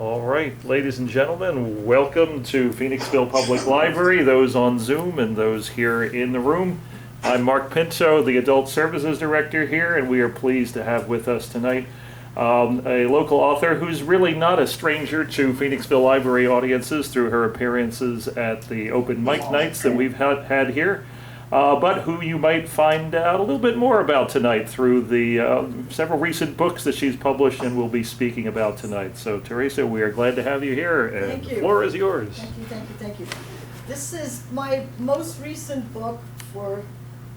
All right, ladies and gentlemen, welcome to Phoenixville Public Library, those on Zoom and those here in the room. I'm Mark Pinto, the Adult Services Director here, and we are pleased to have with us tonight a local author who's really not a stranger to Phoenixville Library audiences through her appearances at the open mic nights that we've had here. But who you might find out a little bit more about tonight through the several recent books that she's published and will be speaking about tonight. So, Theresa, we are glad to have you here, and Thank you. The floor is yours. Thank you. This is my most recent book for,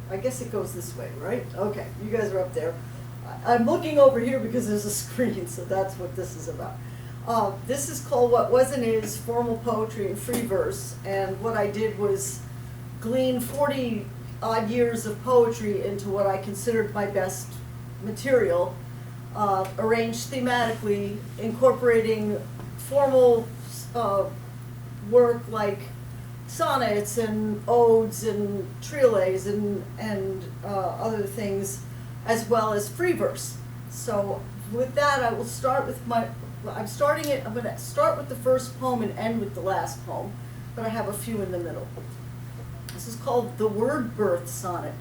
I guess it goes this way, right? Okay, you guys are up there. I'm looking over here because there's a screen, so that's what this is about. This is called What Was and Is, Formal Poetry and Free Verse, and what I did was glean 40 odd years of poetry into what I considered my best material, arranged thematically, incorporating formal work like sonnets and odes and triolets and other things, as well as free verse. So with that, I will start with I'm going to start with the first poem and end with the last poem, but I have a few in the middle. This is called the Word Birth Sonnet.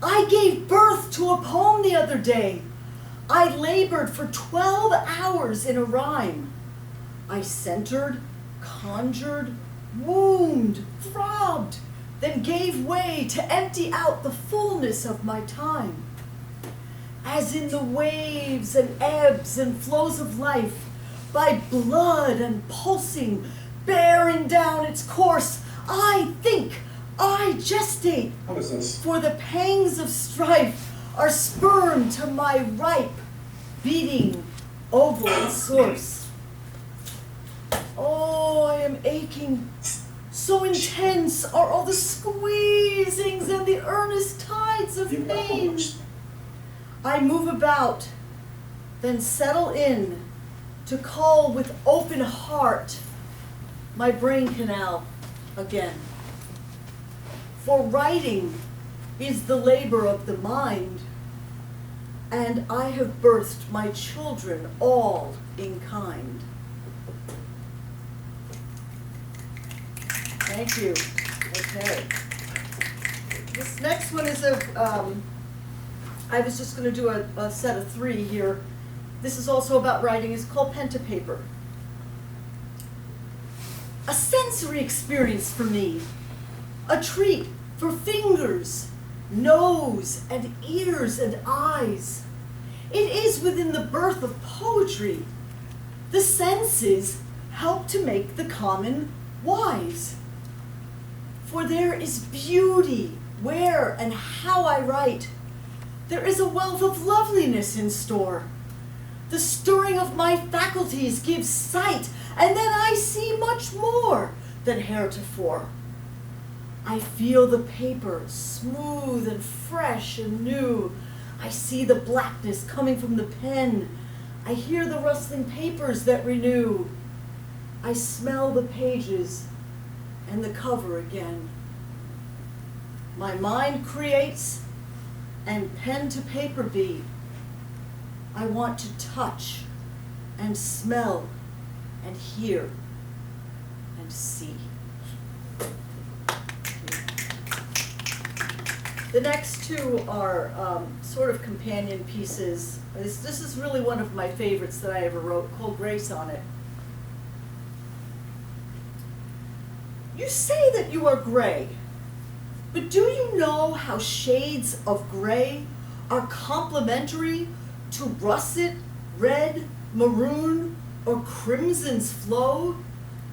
I gave birth to a poem the other day. I labored for 12 hours in a rhyme. I centered, conjured, wombed, throbbed, then gave way to empty out the fullness of my time. As in the waves and ebbs and flows of life, by blood and pulsing, bearing down its course, I think, I gestate. What is this? For the pangs of strife are spurned to my ripe, beating, oval source. Oh, I am aching. So intense are all the squeezings and the earnest tides of pain. I move about, then settle in to call with open heart my brain canal again. For writing is the labor of the mind, and I have birthed my children all in kind. Thank you. Okay. This next one is I was just going to do a set of 3 here. This is also about writing. It's called Pen to Paper. A sensory experience for me, a treat for fingers, nose, and ears and eyes. It is within the birth of poetry. The senses help to make the common wise. For there is beauty where and how I write. There is a wealth of loveliness in store. The stirring of my faculties gives sight, and then I see much more than heretofore. I feel the paper smooth and fresh and new. I see the blackness coming from the pen. I hear the rustling papers that renew. I smell the pages and the cover again. My mind creates, and pen to paper be. I want to touch and smell and hear and see. The next two are sort of companion pieces. This is really one of my favorites that I ever wrote, called Gray Sonnet. You say that you are gray, but do you know how shades of gray are complementary to russet, red, maroon, or crimson's flow,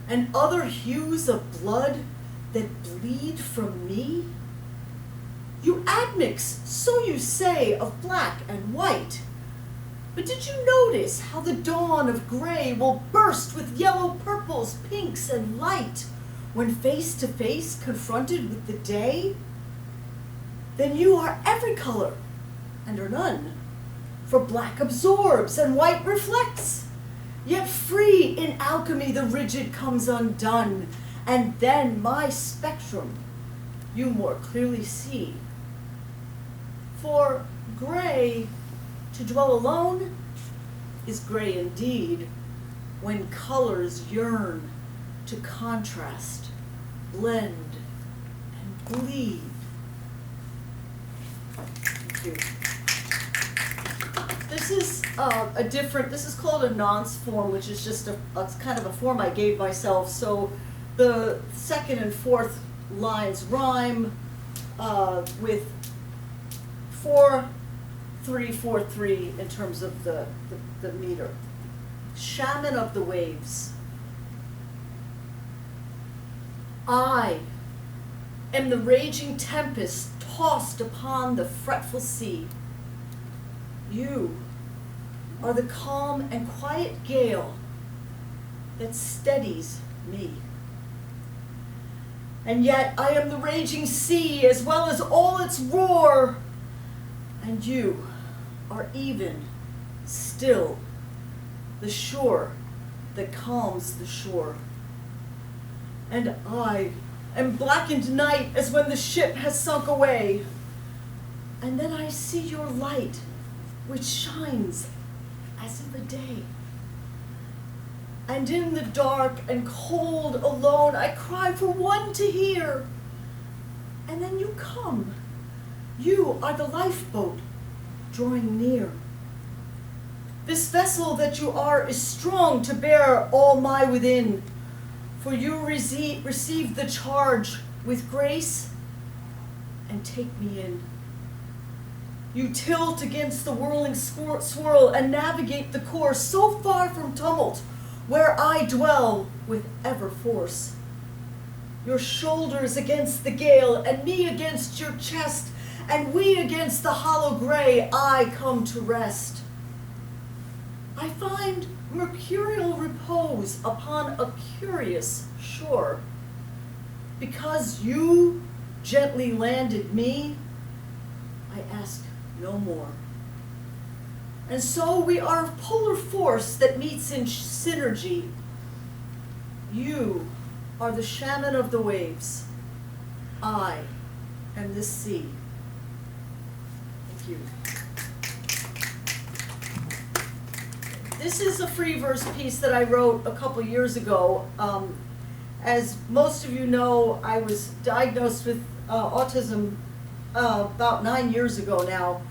and other hues of blood that bleed from me? You admix, so you say, of black and white. But did you notice how the dawn of gray will burst with yellow purples, pinks, and light when face to face confronted with the day? Then you are every color and are none. For black absorbs and white reflects. Yet free in alchemy the rigid comes undone, and then my spectrum you more clearly see. For gray to dwell alone, is gray indeed, when colors yearn to contrast, blend, and bleed. Thank you. This is this is called a nonce form, which is just a kind of a form I gave myself. So the second and fourth lines rhyme with 4, 3, 4, 3 in terms of the meter. Shaman of the waves. I am the raging tempest tossed upon the fretful sea. You are the calm and quiet gale that steadies me. And yet I am the raging sea as well as all its roar. And you are even still the shore that calms the shore. And I am blackened night as when the ship has sunk away. And then I see your light, which shines as in the day. And in the dark and cold alone, I cry for one to hear. And then you come. You are the lifeboat drawing near. This vessel that you are is strong to bear all my within, for you receive the charge with grace and take me in. You tilt against the whirling swirl and navigate the course so far from tumult, where I dwell with ever force. Your shoulders against the gale, and me against your chest, and we against the hollow gray, I come to rest. I find mercurial repose upon a curious shore. Because you gently landed me, I ask no more. And so we are a polar force that meets in synergy. You are the shaman of the waves. I am the sea. Thank you. This is a free verse piece that I wrote a couple years ago. As most of you know, I was diagnosed with autism about 9 years ago now,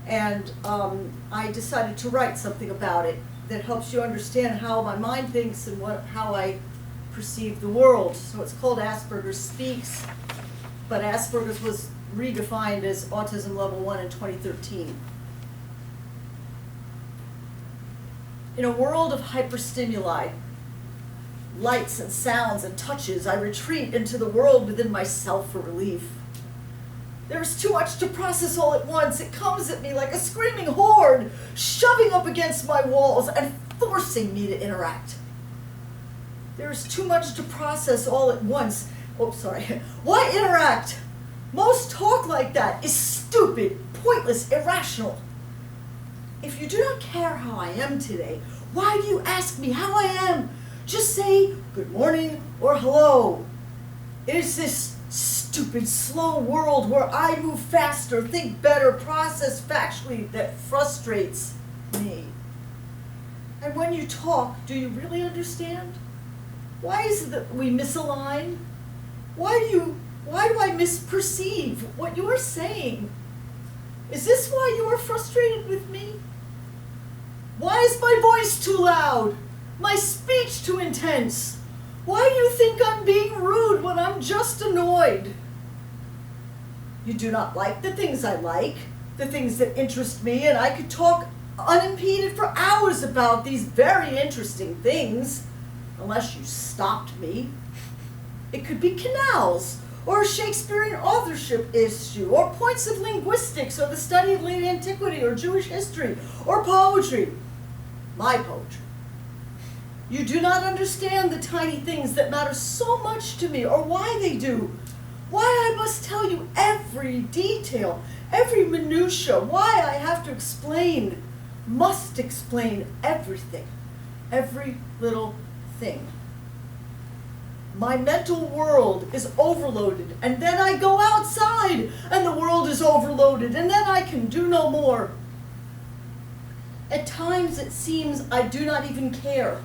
and I decided to write something about it that helps you understand how my mind thinks and how I perceive the world. So it's called Asperger's Speaks, but Asperger's was redefined as autism level 1 in 2013. In a world of hyperstimuli, lights and sounds and touches, I retreat into the world within myself for relief. There's too much to process all at once. It comes at me like a screaming horde, shoving up against my walls and forcing me to interact. There's too much to process all at once. Oh, sorry. Why interact? Most talk like that is stupid, pointless, irrational. If you do not care how I am today, why do you ask me how I am? Just say good morning or hello. It is this stupid, slow world where I move faster, think better, process factually that frustrates me. And when you talk, do you really understand? Why is it that we misalign? Why do I misperceive what you are saying? Is this why you are frustrated with me? Why is my voice too loud? My speech too intense? Why do you think I'm being rude when I'm just annoyed? You do not like the things I like, the things that interest me, and I could talk unimpeded for hours about these very interesting things, unless you stopped me. It could be canals, or a Shakespearean authorship issue, or points of linguistics, or the study of late antiquity, or Jewish history, or poetry. My poetry. You do not understand the tiny things that matter so much to me, or why they do. Why I must tell you every detail, every minutia, why I have to explain, must explain everything, every little thing. My mental world is overloaded, and then I go outside, and the world is overloaded, and then I can do no more. At times it seems I do not even care,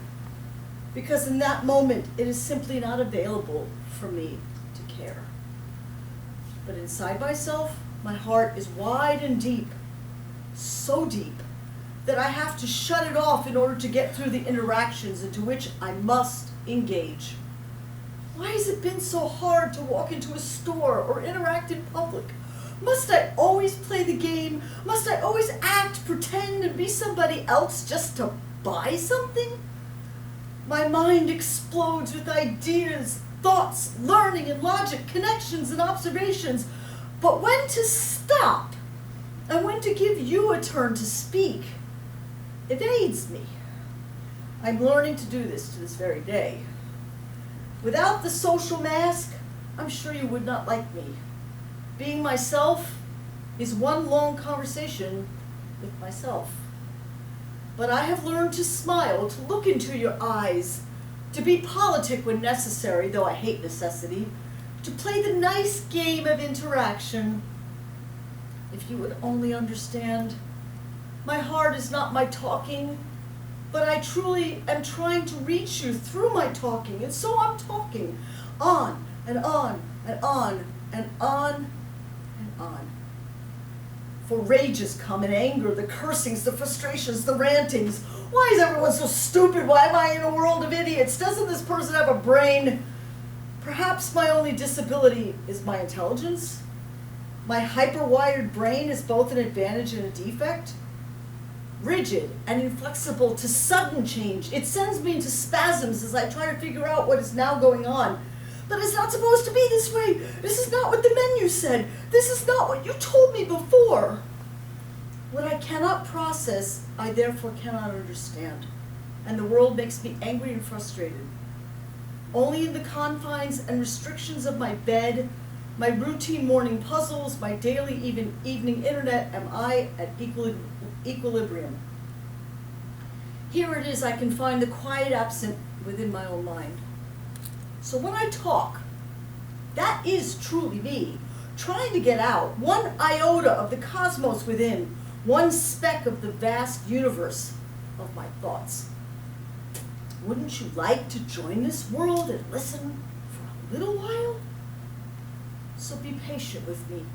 because in that moment it is simply not available for me to care. But inside myself, my heart is wide and deep, so deep that I have to shut it off in order to get through the interactions into which I must engage. Why has it been so hard to walk into a store or interact in public? Must I always play the game? Must I always act, pretend, and be somebody else just to buy something? My mind explodes with ideas, thoughts, learning and logic, connections and observations. But when to stop and when to give you a turn to speak evades me. I'm learning to do this to this very day. Without the social mask, I'm sure you would not like me. Being myself is one long conversation with myself. But I have learned to smile, to look into your eyes, to be politic when necessary, though I hate necessity, to play the nice game of interaction. If you would only understand, my heart is not my talking, but I truly am trying to reach you through my talking, and so I'm talking on and on and on and on and on. For rages come and anger, the cursings, the frustrations, the rantings. Why is everyone so stupid? Why am I in a world of idiots? Doesn't this person have a brain? Perhaps my only disability is my intelligence. My hyper-wired brain is both an advantage and a defect. Rigid and inflexible to sudden change. It sends me into spasms as I try to figure out what is now going on. But it's not supposed to be this way. This is not what the menu said. This is not what you told me before. What I cannot process, I therefore cannot understand. And the world makes me angry and frustrated. Only in the confines and restrictions of my bed, my routine morning puzzles, my daily evening internet, am I at equilibrium. Here it is I can find the quiet absent within my own mind. So when I talk, that is truly me, trying to get out one iota of the cosmos within, one speck of the vast universe of my thoughts. Wouldn't you like to join this world and listen for a little while? So be patient with me.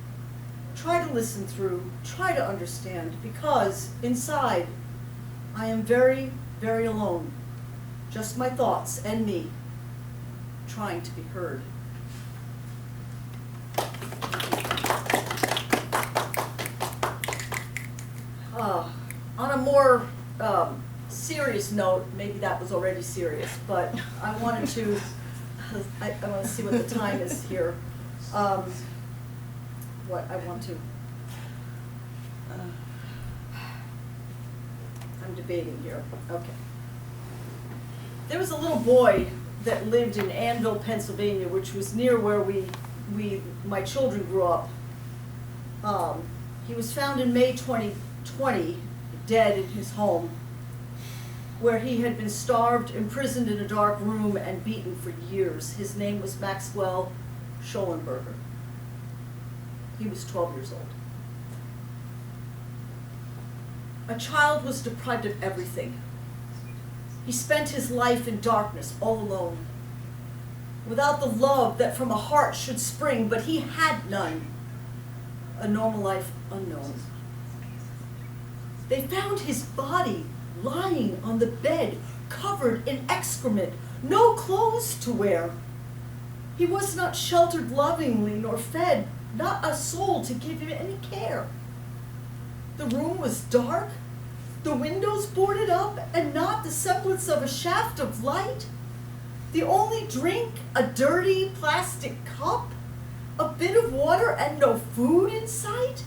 Try to listen through, try to understand, because inside I am very, very alone. Just my thoughts and me, trying to be heard. On a more serious note, maybe that was already serious, but I wanted to, I want to see what the time is here. What I want to, I'm debating here. Okay. There was a little boy that lived in Annville, Pennsylvania, which was near where my children grew up. He was found in May 2020, dead in his home, where he had been starved, imprisoned in a dark room, and beaten for years. His name was Maxwell Schollenberger. He was 12 years old. A child was deprived of everything. He spent his life in darkness, all alone, without the love that from a heart should spring, but he had none. A normal life unknown. They found his body lying on the bed, covered in excrement, no clothes to wear. He was not sheltered lovingly, nor fed, not a soul to give him any care. The room was dark, the windows boarded up, and not the semblance of a shaft of light. The only drink, a dirty plastic cup, a bit of water, and no food in sight.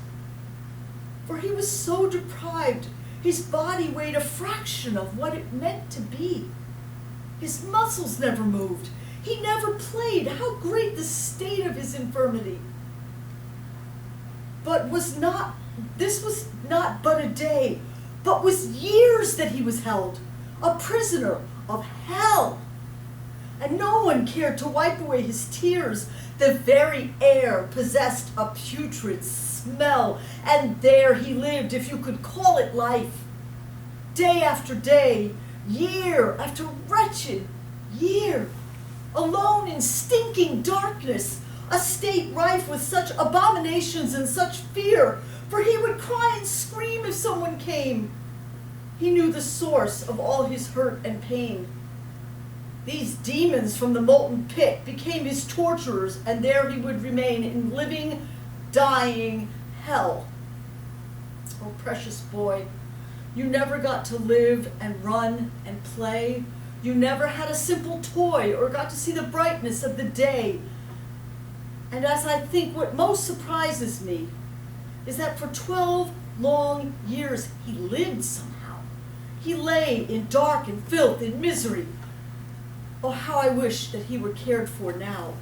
For he was so deprived, his body weighed a fraction of what it meant to be. His muscles never moved. He never played. How great the state of his infirmity. But this was not but a day, but was years that he was held, a prisoner of hell. And no one cared to wipe away his tears. The very air possessed a putrid smell, and there he lived, if you could call it life. day after day, year after wretched year, alone in stinking darkness, a state rife with such abominations and such fear, for he would cry and scream if someone came. He knew the source of all his hurt and pain. These demons from the molten pit became his torturers, and there he would remain in living, dying hell. Oh, precious boy, you never got to live and run and play. You never had a simple toy or got to see the brightness of the day. And as I think, what most surprises me is that for 12 long years he lived somehow. He lay in dark and filth, in misery. Oh, how I wish that he were cared for now.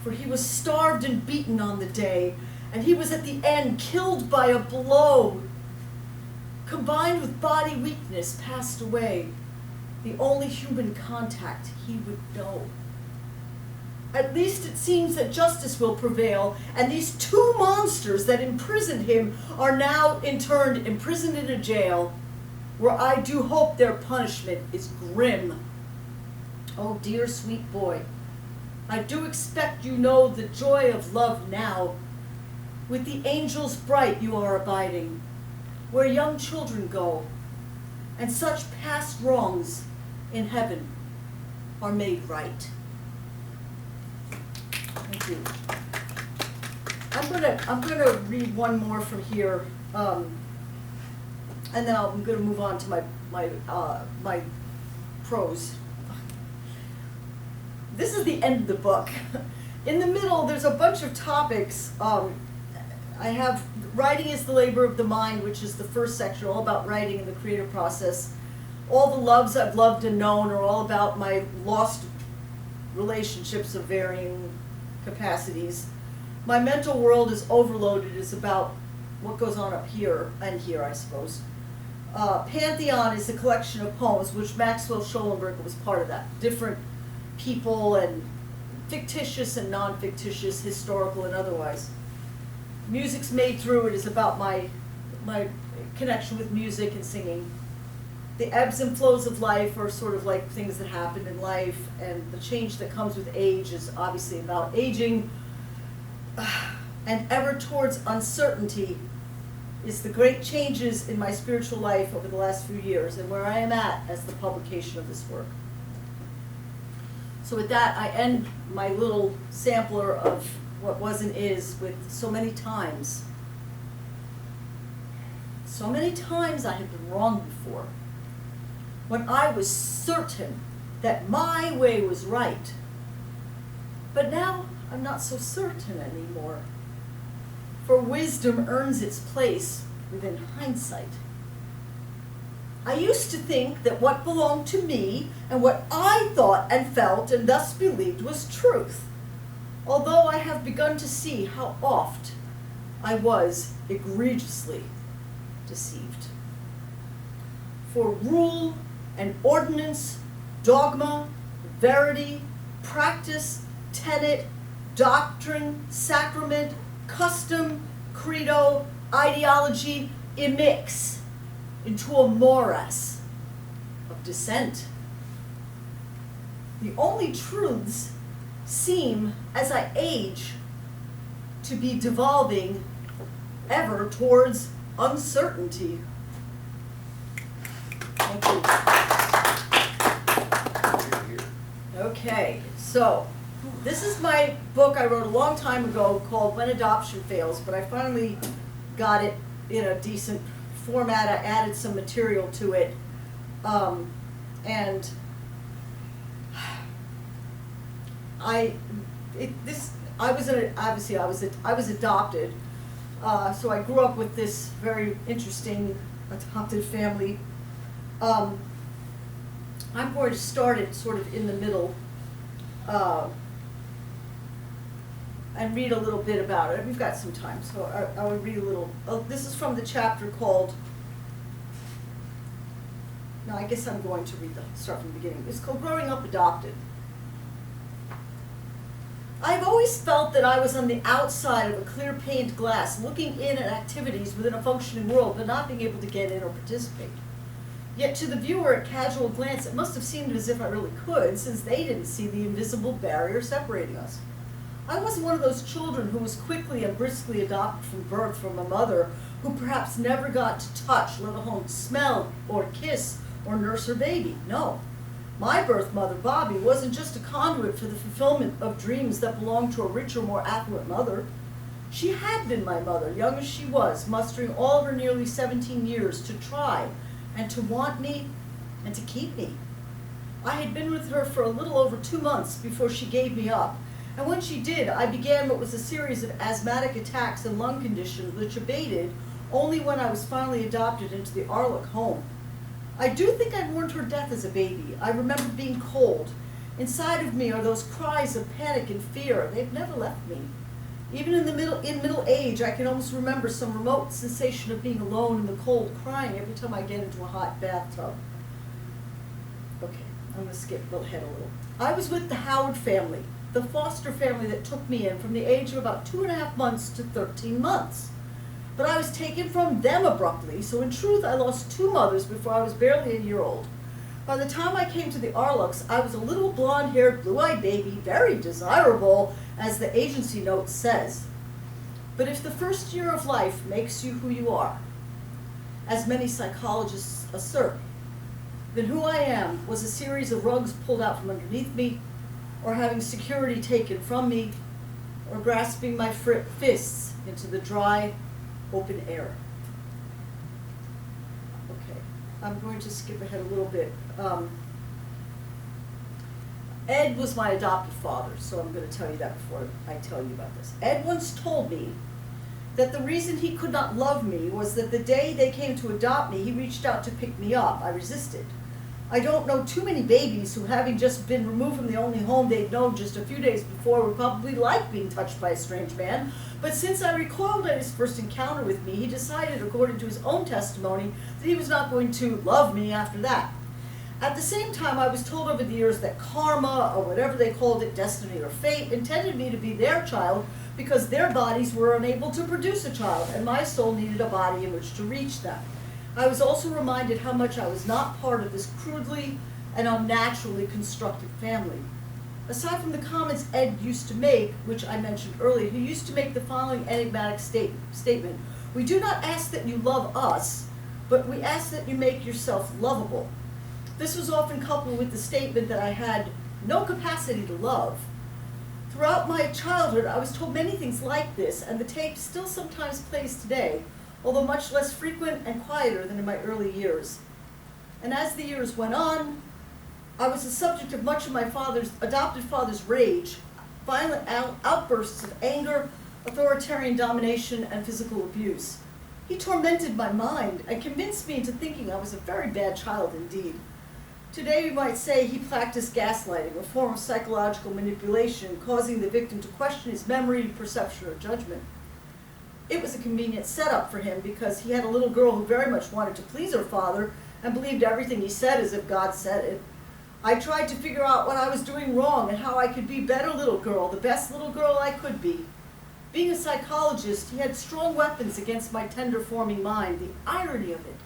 For he was starved and beaten on the day, and he was at the end killed by a blow. Combined with body weakness, passed away, the only human contact he would know. At least it seems that justice will prevail, and these two monsters that imprisoned him are now in turn imprisoned in a jail, where I do hope their punishment is grim. Oh, dear sweet boy, I do expect you know the joy of love now. With the angels bright you are abiding, where young children go, and such past wrongs in heaven are made right. Thank you. I'm gonna read one more from here, and then I'm gonna move on to my prose. This is the end of the book. In the middle, there's a bunch of topics. I have writing is the labor of the mind, which is the first section, all about writing and the creative process. All the loves I've loved and known are all about my lost relationships of varying capacities. My mental world is overloaded is about what goes on up here and here, I suppose. Pantheon is a collection of poems, which Maxwell Schollenberger was part of that. Different people and fictitious and non-fictitious, historical and otherwise. Music's Made Through It is about my connection with music and singing. The ebbs and flows of life are sort of like things that happen in life, and the change that comes with age is obviously about aging. And Ever Towards Uncertainty is the great changes in my spiritual life over the last few years and where I am at as the publication of this work. So with that, I end my little sampler of what was and is with so many times. So many times I have been wrong before, when I was certain that my way was right. But now I'm not so certain anymore, for wisdom earns its place within hindsight. I used to think that what belonged to me and what I thought and felt and thus believed was truth, although I have begun to see how oft I was egregiously deceived. For rule and ordinance, dogma, verity, practice, tenet, doctrine, sacrament, custom, credo, ideology immix into a morass of dissent. The only truths seem, as I age, to be devolving ever towards uncertainty. Thank you. Okay, so this is my book I wrote a long time ago called When Adoption Fails, but I finally got it in a decent format. I added some material to it, and I was adopted, so I grew up with this very interesting adopted family. I'm going to start it sort of in the middle and read a little bit about it. We've got some time, so I will read a little. This is from the chapter called, no, I guess I'm going to start from the beginning. It's called Growing Up Adopted. I've always felt that I was on the outside of a clear paned glass, looking in at activities within a functioning world, but not being able to get in or participate. Yet to the viewer at casual glance, it must have seemed as if I really could, since they didn't see the invisible barrier separating us. I wasn't one of those children who was quickly and briskly adopted from birth from a mother who perhaps never got to touch, let alone smell or kiss or nurse her baby. No. My birth mother, Bobby, wasn't just a conduit for the fulfillment of dreams that belonged to a richer, more affluent mother. She had been my mother, young as she was, mustering all of her nearly 17 years to try and to want me and to keep me. I had been with her for a little over 2 months before she gave me up. And when she did, I began what was a series of asthmatic attacks and lung conditions which abated only when I was finally adopted into the Arlick home. I do think I mourned her death as a baby. I remember being cold. Inside of me are those cries of panic and fear. They've never left me. Even in middle age, I can almost remember some remote sensation of being alone in the cold, crying every time I get into a hot bathtub. Okay, I'm going to skip ahead a little. I was with the Howard family, the foster family that took me in from the age of about 2.5 months to 13 months. But I was taken from them abruptly, so in truth I lost 2 mothers before I was barely a year old. By the time I came to the Arlocks, I was a little blonde-haired, blue-eyed baby, very desirable, as the agency note says. But if the first year of life makes you who you are, as many psychologists assert, then who I am was a series of rugs pulled out from underneath me, or having security taken from me, or grasping my fists into the dry, open air. Okay, I'm going to skip ahead a little bit. Ed was my adoptive father, so I'm going to tell you that before I tell you about this. Ed once told me that the reason he could not love me was that the day they came to adopt me, he reached out to pick me up. I resisted. I don't know too many babies who, having just been removed from the only home they'd known just a few days before, would probably like being touched by a strange man. But since I recoiled at his first encounter with me, he decided, according to his own testimony, that he was not going to love me after that. At the same time, I was told over the years that karma, or whatever they called it, destiny or fate, intended me to be their child because their bodies were unable to produce a child, and my soul needed a body in which to reach them. I was also reminded how much I was not part of this crudely and unnaturally constructed family. Aside from the comments Ed used to make, which I mentioned earlier, he used to make the following enigmatic statement: "We do not ask that you love us, but we ask that you make yourself lovable." This was often coupled with the statement that I had no capacity to love. Throughout my childhood, I was told many things like this, and the tape still sometimes plays today, although much less frequent and quieter than in my early years. And as the years went on, I was the subject of much of my adopted father's rage, violent outbursts of anger, authoritarian domination, and physical abuse. He tormented my mind and convinced me into thinking I was a very bad child indeed. Today we might say he practiced gaslighting, a form of psychological manipulation, causing the victim to question his memory, perception, or judgment. It was a convenient setup for him because he had a little girl who very much wanted to please her father and believed everything he said as if God said it. I tried to figure out what I was doing wrong and how I could be a better little girl, the best little girl I could be. Being a psychologist, he had strong weapons against my tender forming mind, the irony of it.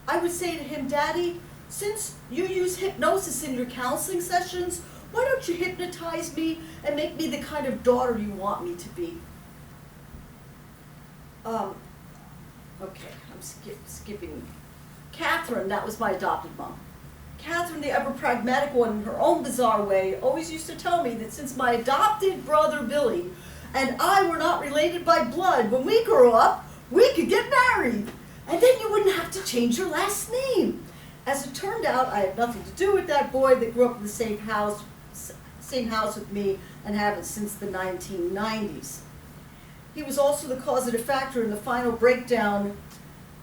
I would say to him, "Daddy, since you use hypnosis in your counseling sessions, why don't you hypnotize me and make me the kind of daughter you want me to be?" Okay, I'm skipping. Catherine, that was my adopted mom. Catherine, the ever pragmatic one in her own bizarre way, always used to tell me that since my adopted brother Billy and I were not related by blood, when we grew up, we could get married. And then you wouldn't have to change your last name. As it turned out, I had nothing to do with that boy that grew up in the same house with me and haven't since the 1990s. He was also the causative factor in the final breakdown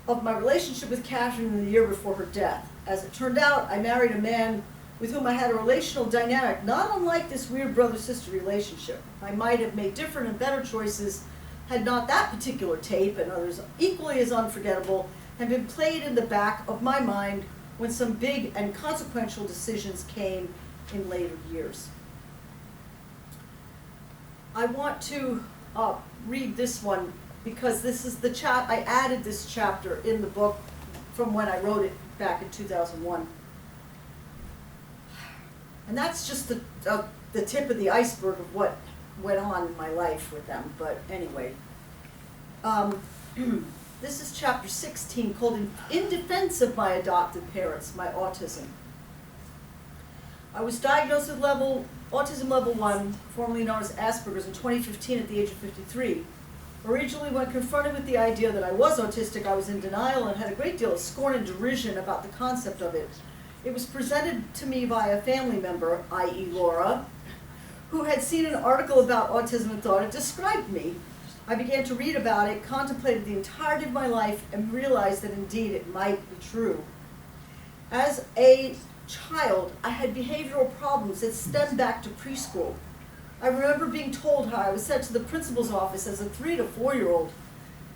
of my relationship with Catherine in the year before her death. As it turned out, I married a man with whom I had a relational dynamic not unlike this weird brother-sister relationship. I might have made different and better choices had not that particular tape, and others equally as unforgettable, had been played in the back of my mind when some big and consequential decisions came in later years. I want to read this one because this is the I added this chapter in the book from when I wrote it back in 2001. And that's just the tip of the iceberg of what went on in my life with them. But anyway, this is chapter 16, called In Defense of My Adopted Parents, My Autism. I was diagnosed with autism level 1, formerly known as Asperger's, in 2015 at the age of 53. Originally, when confronted with the idea that I was autistic, I was in denial and had a great deal of scorn and derision about the concept of it. It was presented to me by a family member, i.e. Laura, who had seen an article about autism and thought it described me. I began to read about it, contemplated the entirety of my life, and realized that indeed it might be true. As a child, I had behavioral problems that stemmed back to preschool. I remember being told how I was sent to the principal's office as a 3 to 4-year-old.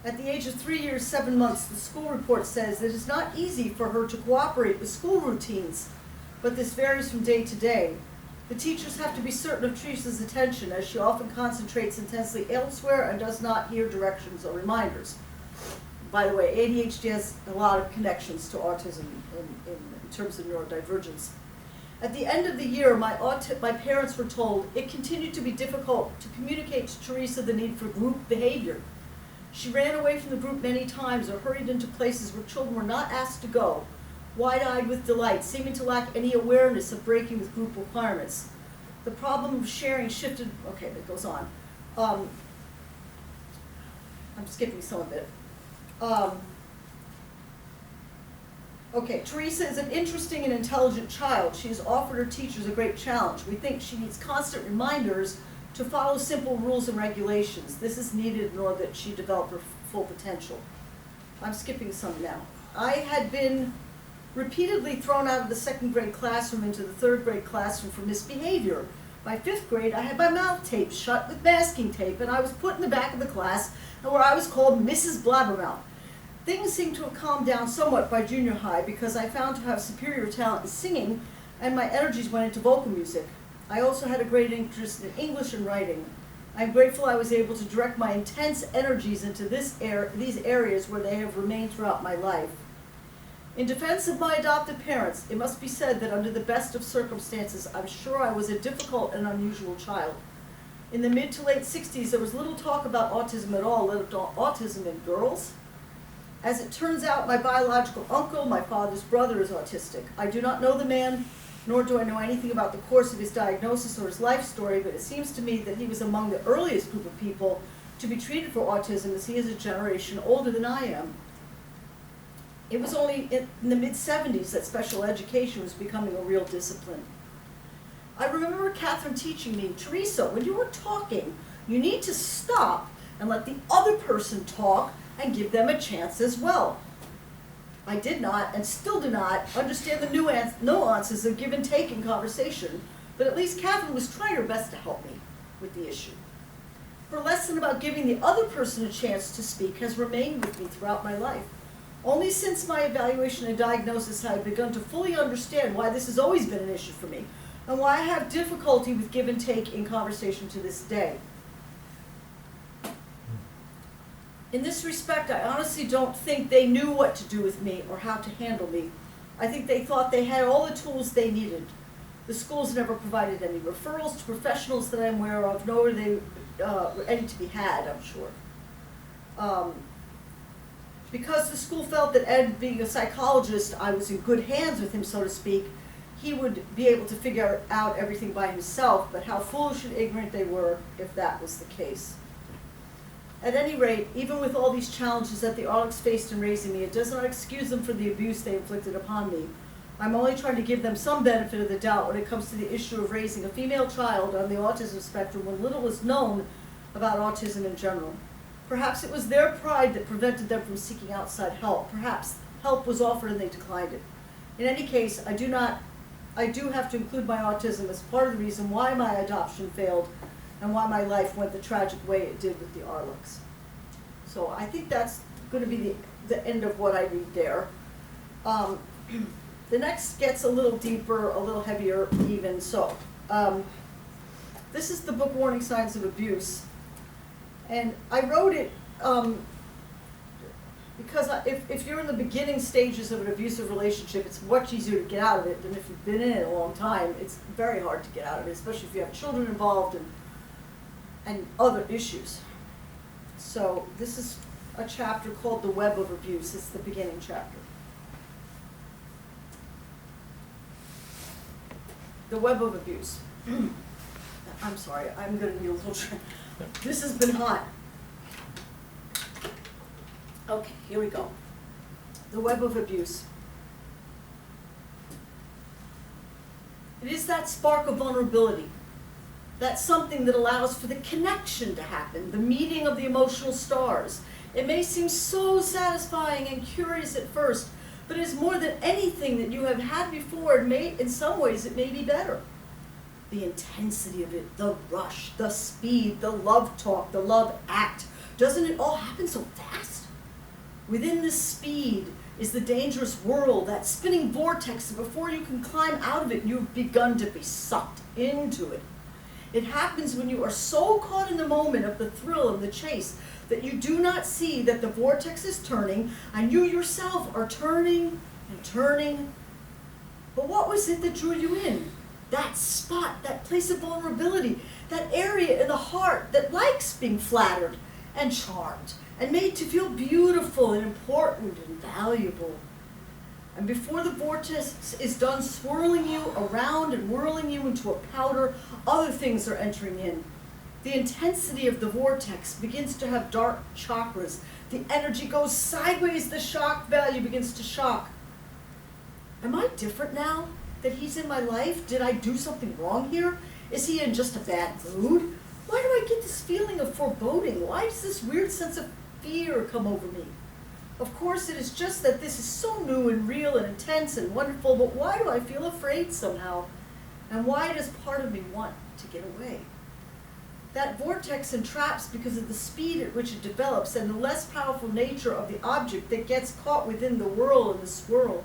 At the age of 3 years, 7 months, the school report says that it's not easy for her to cooperate with school routines, but this varies from day to day. The teachers have to be certain of Teresa's attention, as she often concentrates intensely elsewhere and does not hear directions or reminders. By the way, ADHD has a lot of connections to autism in terms of neurodivergence. At the end of the year, my parents were told it continued to be difficult to communicate to Theresa the need for group behavior. She ran away from the group many times or hurried into places where children were not asked to go, wide-eyed with delight, seeming to lack any awareness of breaking with group requirements. The problem of sharing shifted, okay, that goes on. I'm skipping some of it. Okay, Theresa is an interesting and intelligent child. She has offered her teachers a great challenge. We think she needs constant reminders to follow simple rules and regulations. This is needed in order that she develop her full potential. I'm skipping some now. I had been repeatedly thrown out of the 2nd grade classroom into the 3rd grade classroom for misbehavior. By 5th grade, I had my mouth taped shut with masking tape, and I was put in the back of the class, where I was called Mrs. Blabbermouth. Things seemed to have calmed down somewhat by junior high because I found to have superior talent in singing, and my energies went into vocal music. I also had a great interest in English and writing. I'm grateful I was able to direct my intense energies into these areas where they have remained throughout my life. In defense of my adoptive parents, it must be said that under the best of circumstances, I'm sure I was a difficult and unusual child. In the mid to late 60s, there was little talk about autism at all, let alone autism in girls. As it turns out, my biological uncle, my father's brother, is autistic. I do not know the man, nor do I know anything about the course of his diagnosis or his life story, but it seems to me that he was among the earliest group of people to be treated for autism, as he is a generation older than I am. It was only in the mid-70s that special education was becoming a real discipline. I remember Catherine teaching me, Theresa, when you are talking, you need to stop and let the other person talk and give them a chance as well. I did not, and still do not, understand the nuances of give and take in conversation, but at least Catherine was trying her best to help me with the issue. Her lesson about giving the other person a chance to speak has remained with me throughout my life. Only since my evaluation and diagnosis have I begun to fully understand why this has always been an issue for me, and why I have difficulty with give and take in conversation to this day. In this respect, I honestly don't think they knew what to do with me or how to handle me. I think they thought they had all the tools they needed. The schools never provided any referrals to professionals that I'm aware of, nor were they any to be had, I'm sure. Because the school felt that Ed, being a psychologist, I was in good hands with him, so to speak, he would be able to figure out everything by himself, but how foolish and ignorant they were if that was the case. At any rate, even with all these challenges that the Aulics faced in raising me, it does not excuse them for the abuse they inflicted upon me. I'm only trying to give them some benefit of the doubt when it comes to the issue of raising a female child on the autism spectrum when little is known about autism in general. Perhaps it was their pride that prevented them from seeking outside help. Perhaps help was offered and they declined it. In any case, I do have to include my autism as part of the reason why my adoption failed and why my life went the tragic way it did with the Aulics. So I think that's going to be the end of what I read there. The next gets a little deeper, a little heavier even so. This is the book Warning Signs of Abuse. And I wrote it Because if you're in the beginning stages of an abusive relationship, it's much easier to get out of it than if you've been in it a long time. It's very hard to get out of it, especially if you have children involved and other issues. So this is a chapter called The Web of Abuse. It's the beginning chapter. The Web of Abuse. I'm sorry, I'm going to need a little drink. This has been hot. Okay, here we go. The web of abuse. It is that spark of vulnerability, that something that allows for the connection to happen, the meeting of the emotional stars. It may seem so satisfying and curious at first, but it is more than anything that you have had before, and in some ways it may be better. The intensity of it, the rush, the speed, the love talk, the love act. Doesn't it all happen so fast? Within this speed is the dangerous whirl, that spinning vortex, and before you can climb out of it, you've begun to be sucked into it. It happens when you are so caught in the moment of the thrill and the chase that you do not see that the vortex is turning, and you yourself are turning and turning. But what was it that drew you in? That spot, that place of vulnerability, that area in the heart that likes being flattered and charmed, and made to feel beautiful and important and valuable. And before the vortex is done swirling you around and whirling you into a powder, other things are entering in. The intensity of the vortex begins to have dark chakras. The energy goes sideways, the shock value begins to shock. Am I different now that he's in my life? Did I do something wrong here? Is he in just a bad mood? Why do I get this feeling of foreboding? Why does this weird sense of fear come over me? Of course, it is just that this is so new and real and intense and wonderful, but why do I feel afraid somehow? And why does part of me want to get away? That vortex entraps because of the speed at which it develops and the less powerful nature of the object that gets caught within the whirl and the swirl.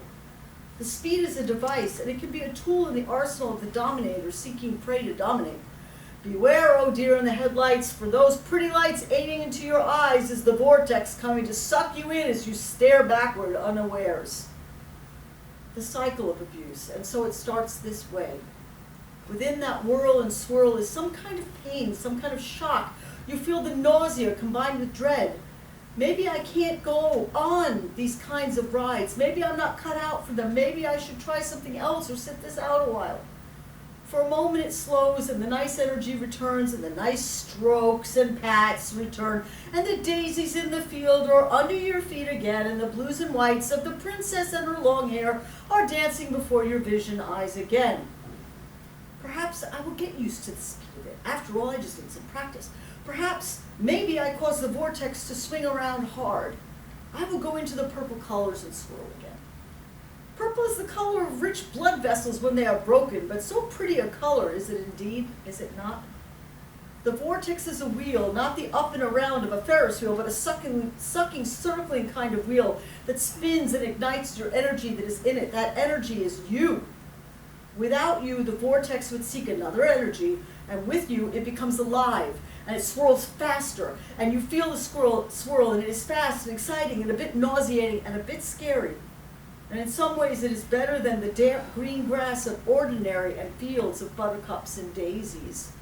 The speed is a device, and it can be a tool in the arsenal of the dominator seeking prey to dominate. Beware, oh dear in the headlights, for those pretty lights aiming into your eyes is the vortex coming to suck you in as you stare backward unawares. The cycle of abuse, and so it starts this way. Within that whirl and swirl is some kind of pain, some kind of shock. You feel the nausea combined with dread. Maybe I can't go on these kinds of rides. Maybe I'm not cut out for them. Maybe I should try something else or sit this out a while. For a moment it slows, and the nice energy returns, and the nice strokes and pats return, and the daisies in the field are under your feet again, and the blues and whites of the princess and her long hair are dancing before your vision eyes again. Perhaps I will get used to the speed of it. After all, I just need some practice. Perhaps, maybe I cause the vortex to swing around hard. I will go into the purple colors and swirl again. Purple is the color of rich blood vessels when they are broken, but so pretty a color, is it indeed, is it not? The vortex is a wheel, not the up and around of a Ferris wheel, but a sucking, circling kind of wheel that spins and ignites your energy that is in it. That energy is you. Without you, the vortex would seek another energy, and with you, it becomes alive, and it swirls faster, and you feel the swirl, and it is fast and exciting and a bit nauseating and a bit scary. And in some ways it is better than the damp green grass of ordinary and fields of buttercups and daisies.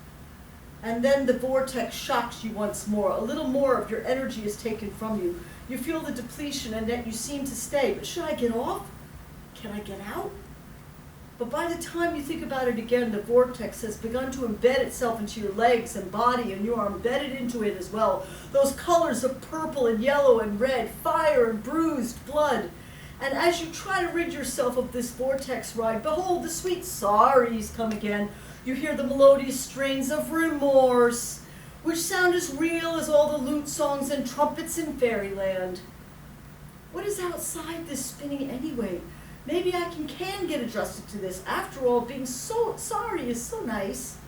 And then the vortex shocks you once more. A little more of your energy is taken from you. You feel the depletion and yet you seem to stay. But should I get off? Can I get out? But by the time you think about it again, the vortex has begun to embed itself into your legs and body, and you are embedded into it as well. Those colors of purple and yellow and red, fire and bruised blood. And as you try to rid yourself of this vortex ride, behold, the sweet sorries come again. You hear the melodious strains of remorse, which sound as real as all the lute songs and trumpets in fairyland. What is outside this spinning anyway? Maybe I can get adjusted to this. After all, being so sorry is so nice,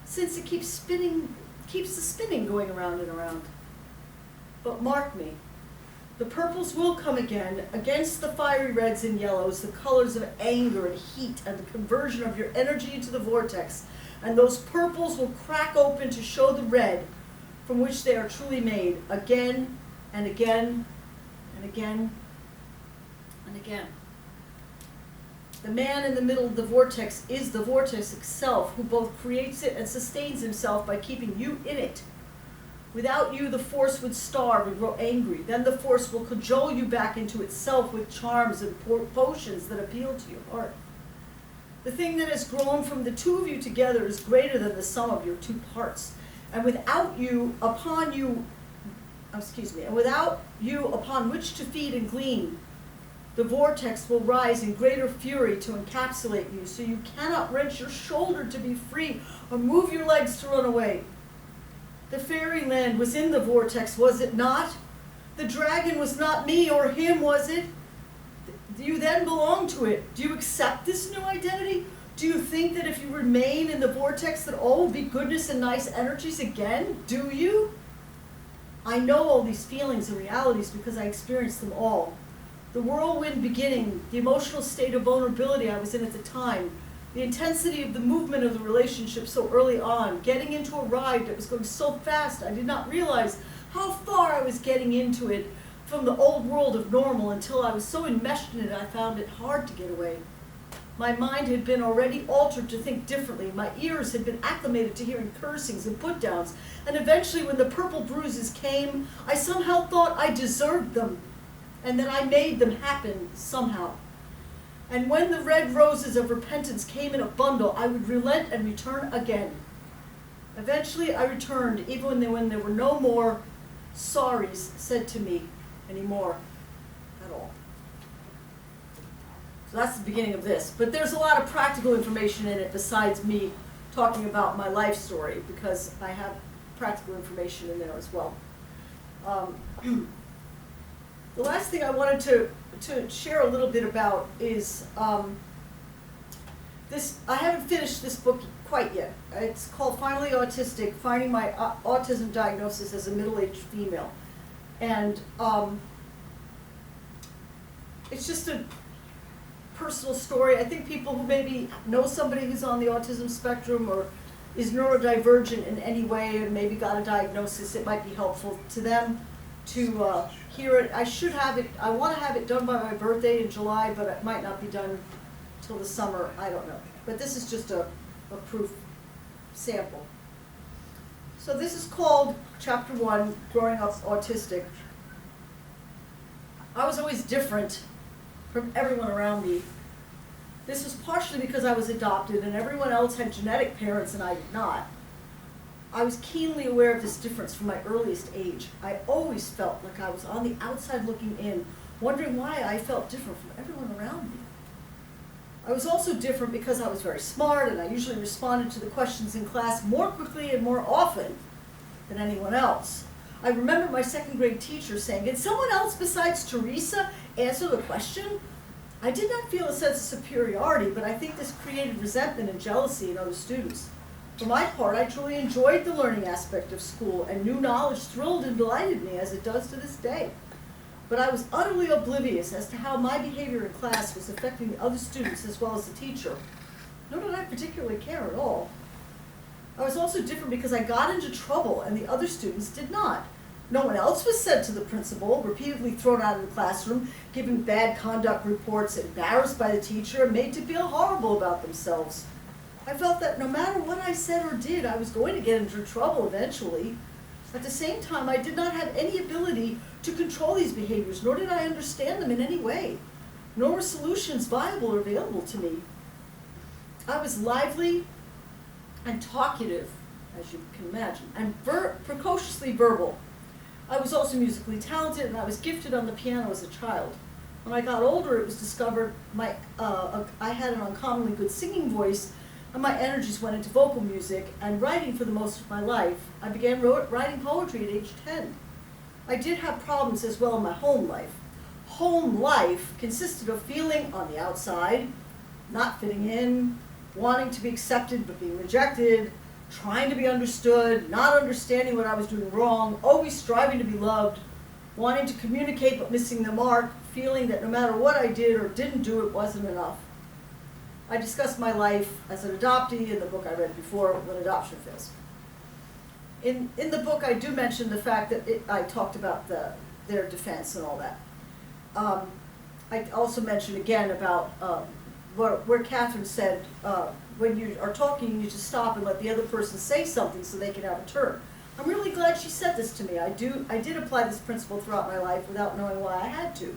since it keeps the spinning going around and around. But mark me. The purples will come again, against the fiery reds and yellows, the colors of anger and heat and the conversion of your energy into the vortex. And those purples will crack open to show the red from which they are truly made, again and again and again and again. The man in the middle of the vortex is the vortex itself, who both creates it and sustains himself by keeping you in it. Without you, the force would starve and grow angry. Then the force will cajole you back into itself with charms and potions that appeal to your heart. The thing that has grown from the two of you together is greater than the sum of your two parts. And without you, upon which to feed and glean, the vortex will rise in greater fury to encapsulate you, so you cannot wrench your shoulder to be free or move your legs to run away. The fairyland was in the vortex, was it not? The dragon was not me or him, was it? Do you then belong to it? Do you accept this new identity? Do you think that if you remain in the vortex that all will be goodness and nice energies again? Do you? I know all these feelings and realities because I experienced them all. The whirlwind beginning, the emotional state of vulnerability I was in at the time, the intensity of the movement of the relationship so early on, getting into a ride that was going so fast I did not realize how far I was getting into it from the old world of normal until I was so enmeshed in it I found it hard to get away. My mind had been already altered to think differently. My ears had been acclimated to hearing cursings and put-downs, and eventually when the purple bruises came, I somehow thought I deserved them, and that I made them happen somehow. And when the red roses of repentance came in a bundle, I would relent and return again. Eventually I returned, even when there were no more sorries said to me anymore at all. So that's the beginning of this. But there's a lot of practical information in it besides me talking about my life story, because I have practical information in there as well. The last thing I wanted to share a little bit about is this. I haven't finished this book quite yet. It's called Finally Autistic, Finding My Autism Diagnosis as a Middle-Aged Female. And it's just a personal story. I think people who maybe know somebody who's on the autism spectrum or is neurodivergent in any way and maybe got a diagnosis, it might be helpful to them to hear it. I should have it, I want to have it done by my birthday in July, but it might not be done till the summer, I don't know. But this is just a proof sample. So this is called Chapter 1, Growing Up Autistic. I was always different from everyone around me. This was partially because I was adopted and everyone else had genetic parents and I did not. I was keenly aware of this difference from my earliest age. I always felt like I was on the outside looking in, wondering why I felt different from everyone around me. I was also different because I was very smart and I usually responded to the questions in class more quickly and more often than anyone else. I remember my second grade teacher saying, "Did someone else besides Theresa answer the question?" I did not feel a sense of superiority, but I think this created resentment and jealousy in other students. For my part, I truly enjoyed the learning aspect of school, and new knowledge thrilled and delighted me as it does to this day. But I was utterly oblivious as to how my behavior in class was affecting the other students as well as the teacher. Nor did I particularly care at all. I was also different because I got into trouble and the other students did not. No one else was sent to the principal, repeatedly thrown out of the classroom, given bad conduct reports, embarrassed by the teacher, and made to feel horrible about themselves. I felt that no matter what I said or did, I was going to get into trouble eventually. At the same time, I did not have any ability to control these behaviors, nor did I understand them in any way, nor were solutions viable or available to me. I was lively and talkative, as you can imagine, and precociously verbal. I was also musically talented, and I was gifted on the piano as a child. When I got older, it was discovered I had an uncommonly good singing voice, and my energies went into vocal music and writing for the most of my life. I began writing poetry at age 10. I did have problems as well in my home life. Home life consisted of feeling on the outside, not fitting in, wanting to be accepted but being rejected, trying to be understood, not understanding what I was doing wrong, always striving to be loved, wanting to communicate but missing the mark, feeling that no matter what I did or didn't do, it wasn't enough. I discussed my life as an adoptee in the book I read before, When Adoption Fails. In the book, I do mention the fact that I talked about their defense and all that. I also mentioned again about where Catherine said, when you are talking, you need to stop and let the other person say something so they can have a turn. I'm really glad she said this to me. I did apply this principle throughout my life without knowing why I had to.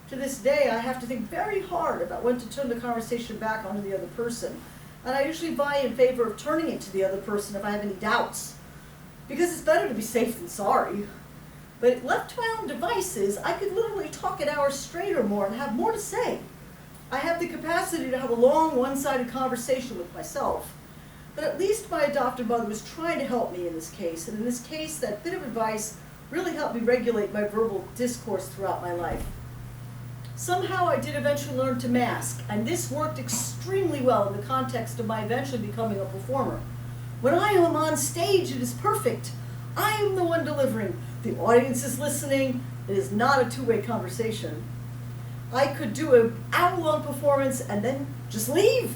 To this day, I have to think very hard about when to turn the conversation back onto the other person. And I usually vie in favor of turning it to the other person if I have any doubts. Because it's better to be safe than sorry. But left to my own devices, I could literally talk an hour straight or more and have more to say. I have the capacity to have a long, one-sided conversation with myself. But at least my adoptive mother was trying to help me in this case. And in this case, that bit of advice really helped me regulate my verbal discourse throughout my life. Somehow I did eventually learn to mask, and this worked extremely well in the context of my eventually becoming a performer. When I am on stage, it is perfect. I am the one delivering. The audience is listening. It is not a two-way conversation. I could do an hour-long performance and then just leave.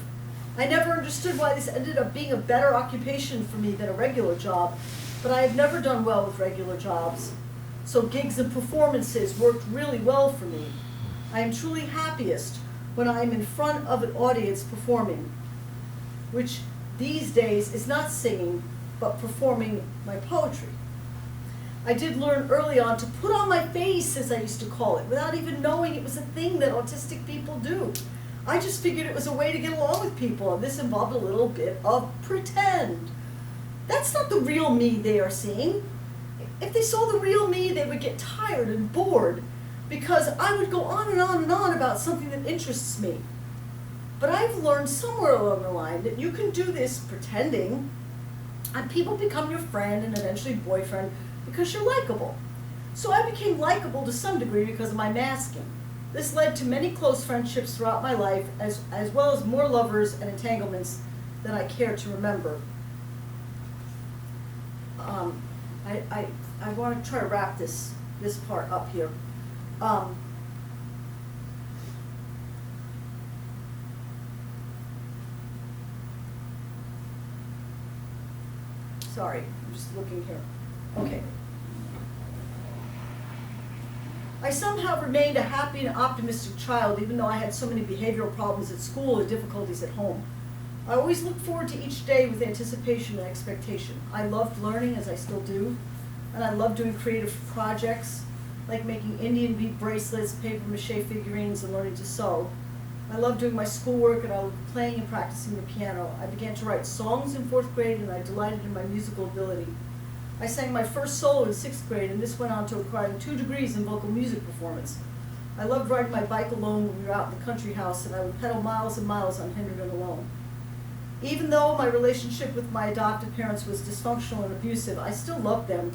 I never understood why this ended up being a better occupation for me than a regular job, but I have never done well with regular jobs. So gigs and performances worked really well for me. I am truly happiest when I am in front of an audience performing, which these days is not singing, but performing my poetry. I did learn early on to put on my face, as I used to call it, without even knowing it was a thing that autistic people do. I just figured it was a way to get along with people, and this involved a little bit of pretend. That's not the real me they are seeing. If they saw the real me, they would get tired and bored, because I would go on and on and on about something that interests me. But I've learned somewhere along the line that you can do this pretending, and people become your friend and eventually boyfriend because you're likable. So I became likable to some degree because of my masking. This led to many close friendships throughout my life, as well as more lovers and entanglements than I care to remember. I want to try to wrap this part up here. Sorry, I'm just looking here. Okay. I somehow remained a happy and optimistic child, even though I had so many behavioral problems at school and difficulties at home. I always looked forward to each day with anticipation and expectation. I loved learning, as I still do, and I loved doing creative projects, like making Indian bead bracelets, paper mache figurines, and learning to sew. I loved doing my schoolwork, and I loved playing and practicing the piano. I began to write songs in 4th grade, and I delighted in my musical ability. I sang my first solo in 6th grade, and this went on to acquiring 2 degrees in vocal music performance. I loved riding my bike alone when we were out in the country house, and I would pedal miles and miles unhindered and alone. Even though my relationship with my adoptive parents was dysfunctional and abusive, I still loved them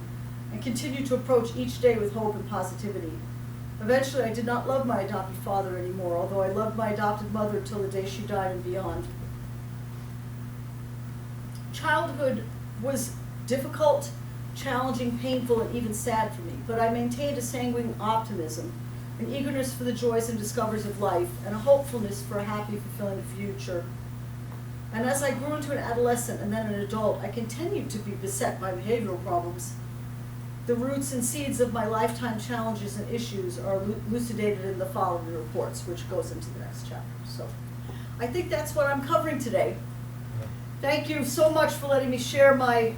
and continued to approach each day with hope and positivity. Eventually, I did not love my adoptive father anymore, although I loved my adopted mother until the day she died and beyond. Childhood was difficult, challenging, painful, and even sad for me, but I maintained a sanguine optimism, an eagerness for the joys and discoveries of life, and a hopefulness for a happy, fulfilling future. And as I grew into an adolescent and then an adult, I continued to be beset by behavioral problems. The roots and seeds of my lifetime challenges and issues are elucidated in the following reports, which goes into the next chapter. So I think that's what I'm covering today. Thank you so much for letting me share my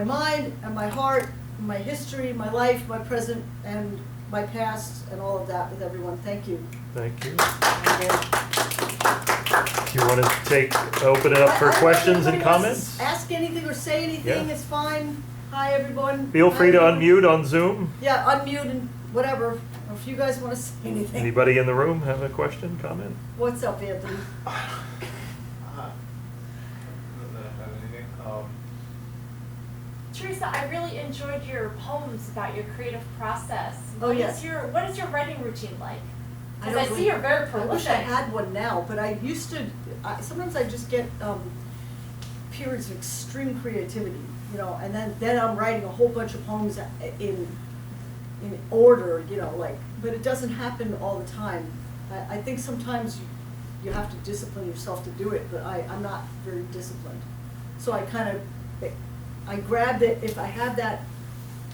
mind and my heart, my history, my life, my present, and my past, and all of that with everyone. Thank you. Thank you. Do you want to open it up for questions and comments? Ask anything or say anything, Yeah. it's fine. Hi, everyone. Feel free to unmute on Zoom. Yeah, unmute and whatever. If you guys want to say anything. Anybody in the room have a question, comment? What's up, Anthony? Theresa, I really enjoyed your poems about your creative process. Oh, yes. What is your writing routine like? I Because I don't see you're very I prolific. wish I had one now, but I used to, sometimes I just get periods of extreme creativity, you know, and then I'm writing a whole bunch of poems in order, you know, like, but it doesn't happen all the time. I think sometimes you have to discipline yourself to do it, but I'm not very disciplined. So I grab it, if I have that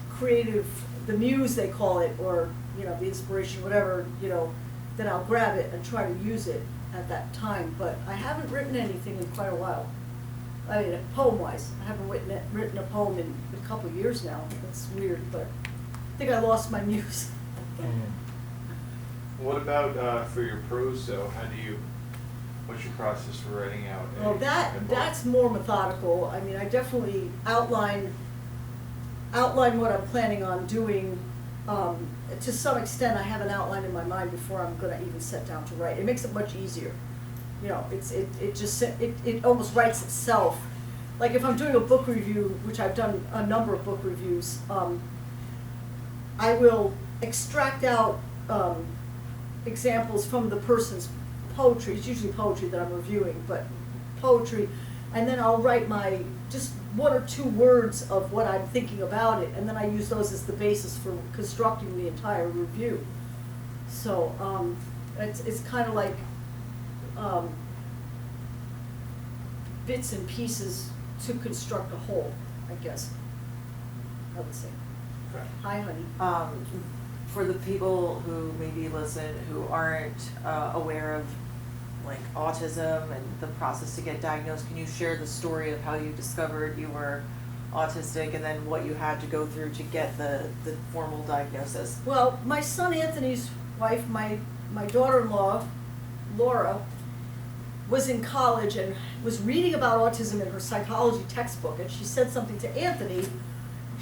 creative, the muse they call it, or the inspiration, whatever, then I'll grab it and try to use it at that time. But I haven't written anything in quite a while. I mean, poem-wise, I haven't written a poem in a couple of years now. That's weird, but I think I lost my muse. What about for your prose, though? What's your process for writing out? Well, that's more methodical. I mean, I definitely outline what I'm planning on doing. To some extent, I have an outline in my mind before I'm going to even sit down to write. It makes it much easier. It almost writes itself. Like if I'm doing a book review, which I've done a number of book reviews, I will extract out examples from the person's poetry. It's usually poetry that I'm reviewing, but poetry, and then I'll write my just 1 or 2 words of what I'm thinking about it, and then I use those as the basis for constructing the entire review. So it's kind of like bits and pieces to construct a whole, I guess, I would say. Okay. Hi, honey. For the people who maybe listen who aren't aware of like autism and the process to get diagnosed, can you share the story of how you discovered you were autistic and then what you had to go through to get the formal diagnosis? Well, my son Anthony's wife, my daughter-in-law, Laura, was in college and was reading about autism in her psychology textbook, and she said something to Anthony.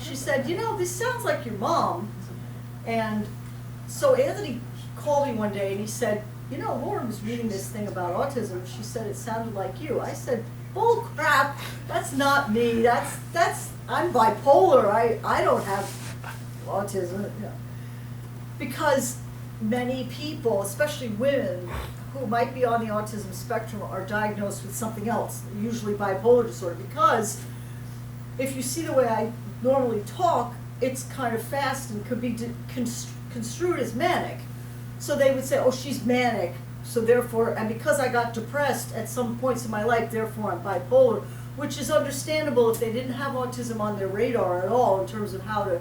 She said, this sounds like your mom. And so Anthony called me one day and he said, Lauren was reading this thing about autism. She said it sounded like you. I said, bull crap, that's not me. That's I'm bipolar. I don't have autism. Because many people, especially women, who might be on the autism spectrum are diagnosed with something else, usually bipolar disorder. Because if you see the way I normally talk, it's kind of fast and could be construed as manic. So they would say, oh, she's manic, so therefore, and because I got depressed at some points in my life, therefore I'm bipolar, which is understandable if they didn't have autism on their radar at all in terms of how to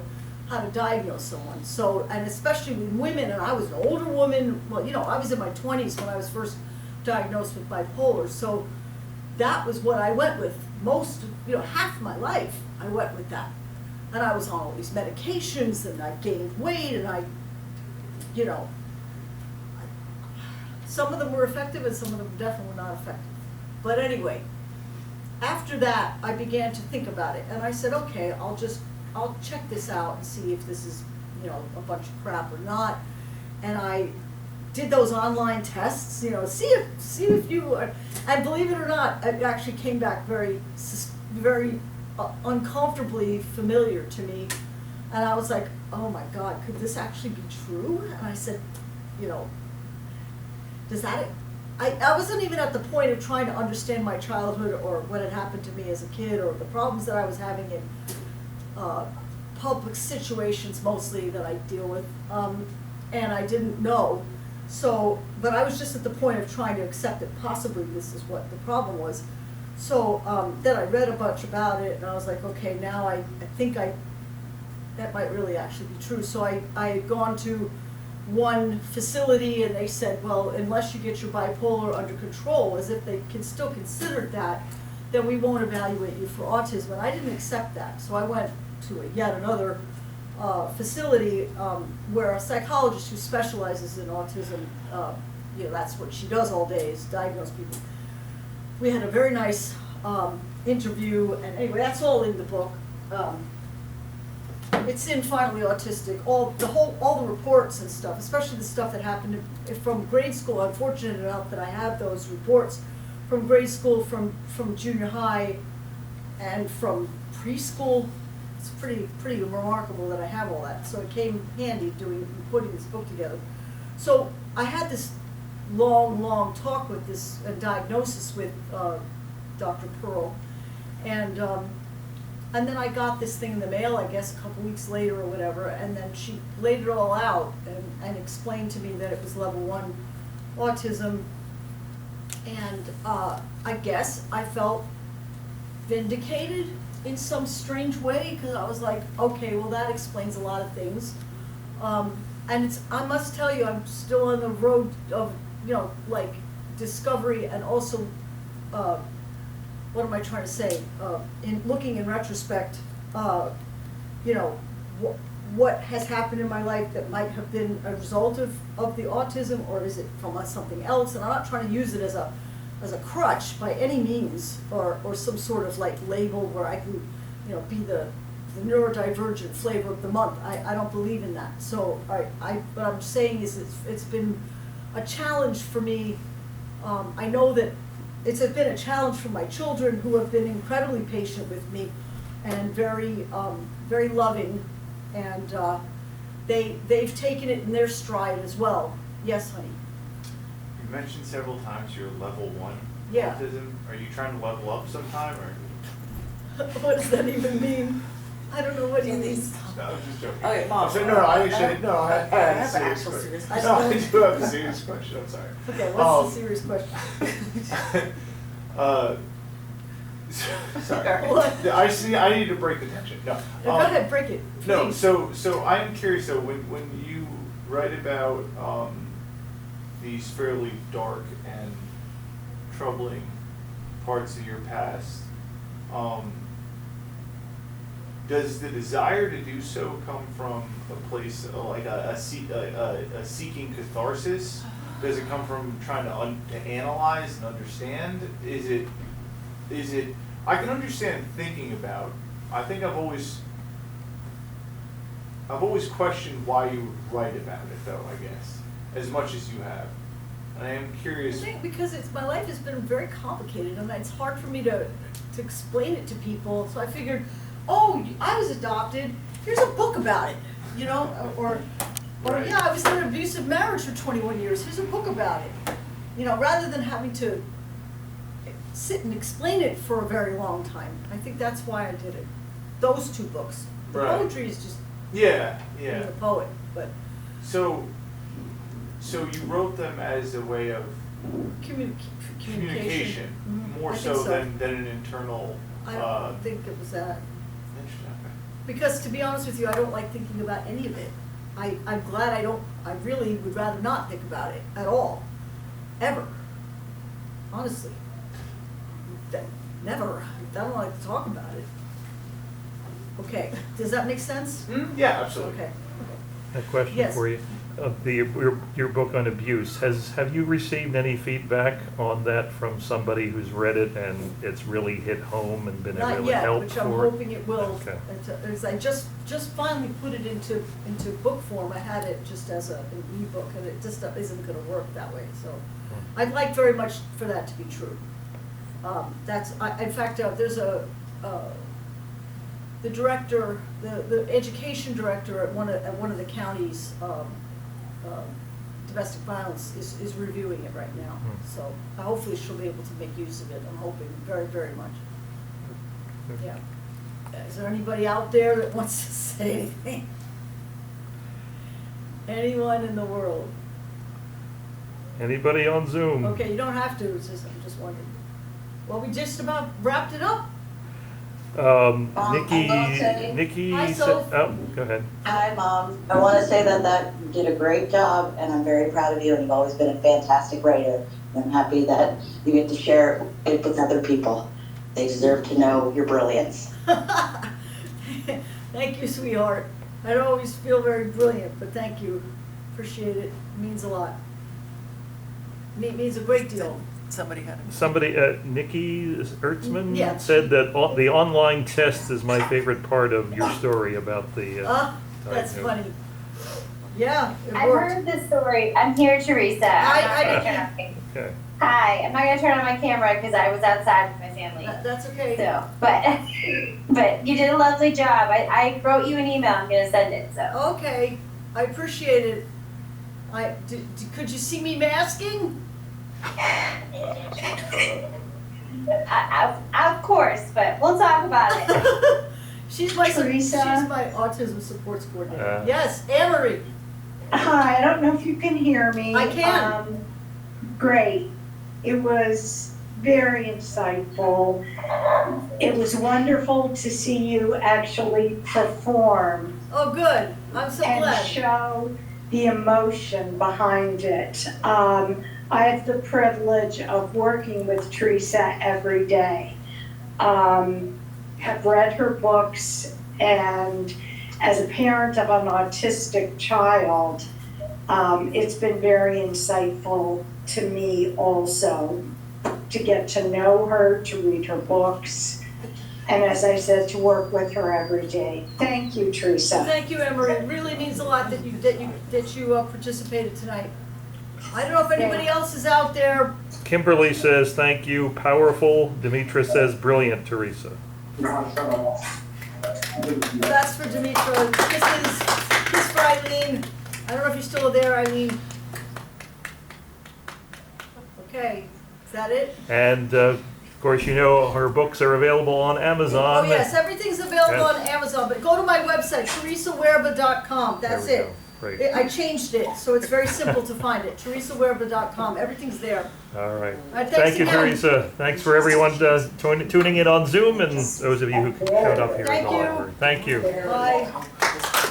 diagnose someone. So, and especially with women, and I was an older woman, well, I was in my 20s when I was first diagnosed with bipolar, so that was what I went with half my life I went with that. And I was on all these medications, and I gained weight, and some of them were effective, and some of them definitely were not effective. But anyway, after that, I began to think about it, and I said, okay, I'll check this out and see if this is, a bunch of crap or not. And I did those online tests, see if you are, and believe it or not, it actually came back very uncomfortably familiar to me, and I was like, oh my God, could this actually be true? And I said, does that, I wasn't even at the point of trying to understand my childhood or what had happened to me as a kid or the problems that I was having in public situations mostly that I deal with, and I didn't know. So, but I was just at the point of trying to accept that possibly this is what the problem was. So then I read a bunch about it, and I was like, okay, now I think that might really actually be true. So I had gone to one facility, and they said, well, unless you get your bipolar under control, as if they can still consider that, then we won't evaluate you for autism. And I didn't accept that. So I went to yet another facility where a psychologist who specializes in autism, that's what she does all day, is diagnose people. We had a very nice interview, and anyway, that's all in the book. It's in Finally Autistic, all the reports and stuff, especially the stuff that happened from grade school. I'm fortunate enough that I have those reports from grade school, from junior high, and from preschool. It's pretty remarkable that I have all that. So it came handy putting this book together. So I had this long talk with this diagnosis with Dr. Pearl, and then I got this thing in the mail, I guess a couple weeks later or whatever, and then she laid it all out and explained to me that it was level 1 autism, and I guess I felt vindicated in some strange way, because I was like, okay, well that explains a lot of things. And I must tell you, I'm still on the road of, like discovery and also, what am I trying to say? In looking in retrospect, what has happened in my life that might have been a result of the autism, or is it from something else? And I'm not trying to use it as a crutch by any means, or some sort of like label where I can, be the neurodivergent flavor of the month. I don't believe in that. So what I'm saying is it's been a challenge for me. I know that it's been a challenge for my children, who have been incredibly patient with me and very, very loving, and they've taken it in their stride as well. Yes, honey. You mentioned several times you're level 1 Yeah. autism. Are you trying to level up sometime, or? What does that even mean? I don't know what he means. No, I'm just joking. Okay, Mom. So, no, I actually, no, I I have have a an serious actual question. serious No, question. I do have a serious question, I'm sorry. Okay, what's the serious question? Sorry. What? I see, I need to break the tension, no. Go ahead, break it, please. No, so I'm curious, though, when you write about these fairly dark and troubling parts of your past, does the desire to do so come from a place like a seeking catharsis? Does it come from trying to analyze and understand? Is it? I can understand thinking about. I think I've always questioned why you would write about it, though. I guess as much as you have. And I am curious. I think because my life has been very complicated, and it's hard for me to explain it to people. So I figured, oh, I was adopted. Here's a book about it, or Right. yeah, I was in an abusive marriage for 21 years. Here's a book about it, rather than having to sit and explain it for a very long time. I think that's why I did it. Those 2 books. The Right. poetry is just Yeah. being a poet, but So you wrote them as a way of communication, Mhm. more I think so than an internal. I don't think it was that. Interesting. Because to be honest with you, I don't like thinking about any of it. I'm glad I really would rather not think about it at all. Ever. Honestly. Never. I don't like to talk about it. Okay, does that make sense? Yeah, absolutely. Okay. A question Yes. for you. Your book on abuse, have you received any feedback on that from somebody who's read it and it's really hit home and been a Not real yet, help which I'm for? hoping it will. Okay. As I just finally put it into book form. I had it just as an ebook, and it just isn't gonna work that way, so. I'd like very much for that to be true. In fact, there's the director, the education director at one of the counties, domestic violence is reviewing it right now. So hopefully she'll be able to make use of it. I'm hoping very, very much. Yeah. Is there anybody out there that wants to say anything? Anyone in the world? Anybody on Zoom? Okay, you don't have to, I'm just wondering. Well, we just about wrapped it up. Nikki Hi, said, Soph. oh, go ahead. Hi, Mom. I want to say that you did a great job, and I'm very proud of you, and you've always been a fantastic writer. And I'm happy that you get to share it with other people. They deserve to know your brilliance. Thank you, sweetheart. I don't always feel very brilliant, but thank you. Appreciate it. It means a lot. It means a great deal. Somebody had a. Somebody, Nikki Ertzman Yeah. said that the online test is my favorite part of your story about the. That's diagnosis. funny. Yeah, it I've worked. heard this story. I'm here, Theresa. Hi, I'm not Nikki. gonna turn on my- Okay. Hi, I'm not gonna turn on my camera because I was outside with my family. That's okay. So, but you did a lovely job. I wrote you an email. I'm gonna send it. So. Okay, I appreciate it. Could you see me masking? Of course, but we'll talk about it. She's Theresa? she's my autism supports coordinator. Uh. Yes, Anne-Marie. Hi, I don't know if you can hear me. I can. Great. It was very insightful. It was wonderful to see you actually perform Oh, good. I'm so and glad. show the emotion behind it. I have the privilege of working with Theresa every day. Have read her books, and as a parent of an autistic child, it's been very insightful to me also to get to know her, to read her books, and as I said, to work with her every day. Thank you, Theresa. Thank you, Emery. It really means a lot that you participated tonight. I don't know if anybody else is out there. Kimberly says, thank you, powerful. Demetra says, brilliant, Teresa. That's for Demetra. Kiss for Eileen. I don't know if you're still there, Eileen. Okay, is that it? And of course, you know her books are available on Amazon. Oh yes, everything's available on Amazon, but go to my website, theresawerba.com. That's There we it. go. Great. I changed it, so it's very simple to find it. theresawerba.com. Everything's there. All right. Thanks Thank you, again. Teresa. Thanks for everyone tuning in on Zoom and those of you who showed up here Thank in the you. library. Thank you. Bye.